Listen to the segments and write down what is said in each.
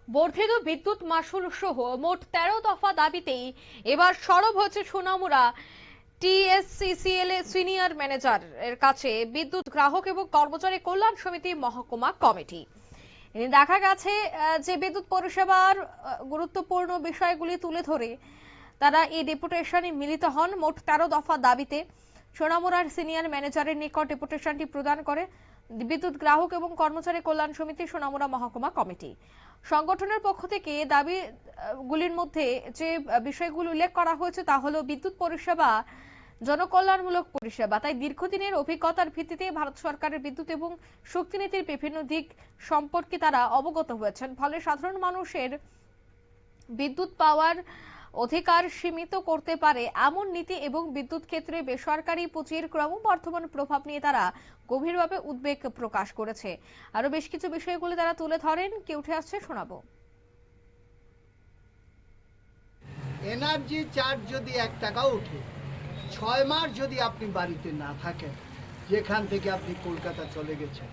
বর্ধিত বিদ্যুৎ মাশুল সহ মোট ১৩ দফা দাবিতেই এবার সরব হচ্ছে সোনামুড়া টিএসসিসিএল এর সিনিয়র ম্যানেজার এর কাছে বিদ্যুৎ গ্রাহক এবং কর্মচারী কল্যাণ সমিতি মহকুমা কমিটি। দেখা গেছে যে বিদ্যুৎ পরিষেবার গুরুত্বপূর্ণ বিষয়গুলি তুলে ধরে তারা এই ডেপুটেশনে মিলিত হন। মোট ১৩ দফা দাবিতে সোনামুড়ার সিনিয়র ম্যানেজারের নিকট ডেপুটেশনটি প্রদান করে বিদ্যুৎ গ্রাহক এবং কর্মচারী কল্যাণ সমিতি সোনামুড়া মহকুমা কমিটি। সংগঠনের পক্ষ থেকে দাবিগুলির মধ্যে যে বিষয়গুলো উল্লেখ করা হয়েছে তা হলো বিদ্যুৎ পরিষেবা জনকল্যাণমূলক পরিষেবা, তাই দীর্ঘদিনের অভিজ্ঞতার ভিত্তিতে ভারত সরকারের বিদ্যুৎ এবং শক্তি নীতির বিভিন্ন দিক সম্পর্কে তারা অবগত হয়েছেন। ফলে সাধারণ মানুষের বিদ্যুৎ পাওয়ার অধিকার সীমিত করতে পারে এমন নীতি এবং বিদ্যুৎ ক্ষেত্রে বেসরকারি পুঁজির ক্রমবর্ধমান প্রভাব নিয়ে তারা গভীরভাবে উদ্বেগ প্রকাশ করেছে। আরো বেশ কিছু বিষয়গুলি তারা তুলে ধরেন, কি উঠে আসছে শোনাবো। এনার্জি চার্জ যদি 1 টাকা উঠে 6 মাস যদি আপনি বাড়িতে না থাকেন, যেখান থেকে আপনি কলকাতা চলে গেছেন,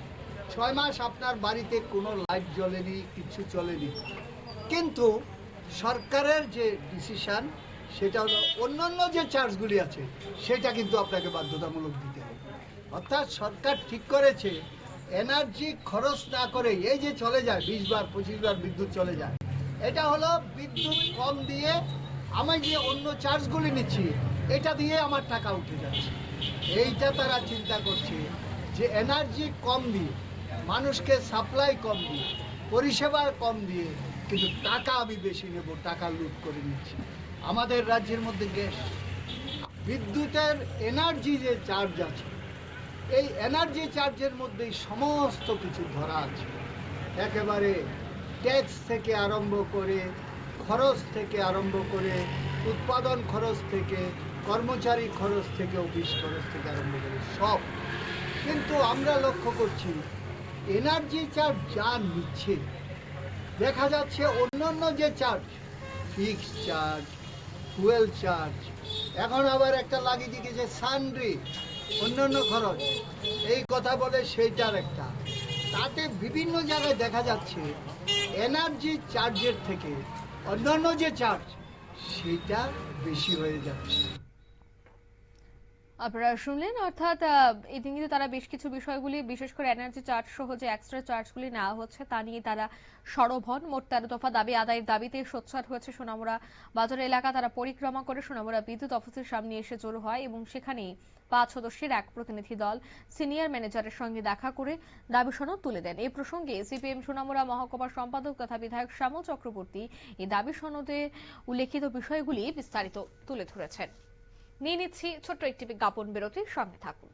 6 মাস আপনার বাড়িতে কোনো লাইট জ্বলেনি, কিছু চলেনি, কিন্তু সরকারের যে ডিসিশন সেটা হলো অন্যান্য যে চার্জগুলি আছে সেটা কিন্তু আপনাকে বাধ্যতামূলক দিতে হবে। অর্থাৎ সরকার ঠিক করেছে এনার্জি খরচ না করে এই যে চলে যায় 20 বার 25 বার বিদ্যুৎ চলে যায়, এটা হলো বিদ্যুৎ কম দিয়ে আমি যে অন্য চার্জগুলি নিচ্ছি এটা দিয়ে আমার টাকা উঠে যাচ্ছে। এইটা তারা চিন্তা করছে যে এনার্জি কম দিয়ে, মানুষকে সাপ্লাই কম দিয়ে, পরিষেবা কম দিয়ে, কিন্তু টাকা আমি বেশি নেব, টাকা লুট করে নিচ্ছি। আমাদের রাজ্যের মধ্যে গ্যাস, বিদ্যুতের এনার্জি যে চার্জ আছে, এই এনার্জি চার্জের মধ্যেই সমস্ত কিছু ধরা আছে। একেবারে ট্যাক্স থেকে আরম্ভ করে, খরচ থেকে আরম্ভ করে, উৎপাদন খরচ থেকে, কর্মচারী খরচ থেকে, অফিস খরচ থেকে আরম্ভ করে সব। কিন্তু আমরা লক্ষ্য করছি এনার্জি চার্জ যা নিচ্ছে, দেখা যাচ্ছে অন্যান্য যে charge, fixed charge, fuel charge, এখন আবার একটা লাগিয়ে দিয়েছে সানড্রি, অন্যান্য খরচ, এই কথা বলে সেইটার একটা, তাতে বিভিন্ন জায়গায় দেখা যাচ্ছে এনার্জি চার্জের থেকে অন্যান্য যে চার্জ সেটা বেশি হয়ে যাচ্ছে। আপনারা শুনলেন, অর্থাৎ কিন্তু তারা বেশ কিছু বিষয়গুলি, বিশেষ করে এনার্জি চার্জ সহ যে এক্সট্রা চার্জগুলি নেওয়া হচ্ছে তা নিয়ে তারা সরব হন। মোট ১৩ দফা দাবি আদায়ের দাবিতে সোচ্চার হয়েছে সোনামুড়া বাজার এলাকা। তারা পরিক্রমা করে সোনামুড়া বিদ্যুৎ অফিসের সামনে এসে জড়ো হয় এবং সেখানে ৫ সদস্যের এক প্রতিনিধি দল সিনিয়র ম্যানেজারের সঙ্গে দেখা করে দাবি সনদ তুলে দেন। এই প্রসঙ্গে সিপিএম সোনামুড়া মহকুমার সম্পাদক তথা বিধায়ক শ্যামল চক্রবর্তী এই দাবি সনদে উল্লেখিত বিষয়গুলি বিস্তারিত তুলে ধরেছেন। নিয়ে নিচ্ছি ছোট্ট একটি বিজ্ঞাপন বিরতির, সঙ্গে থাকুন।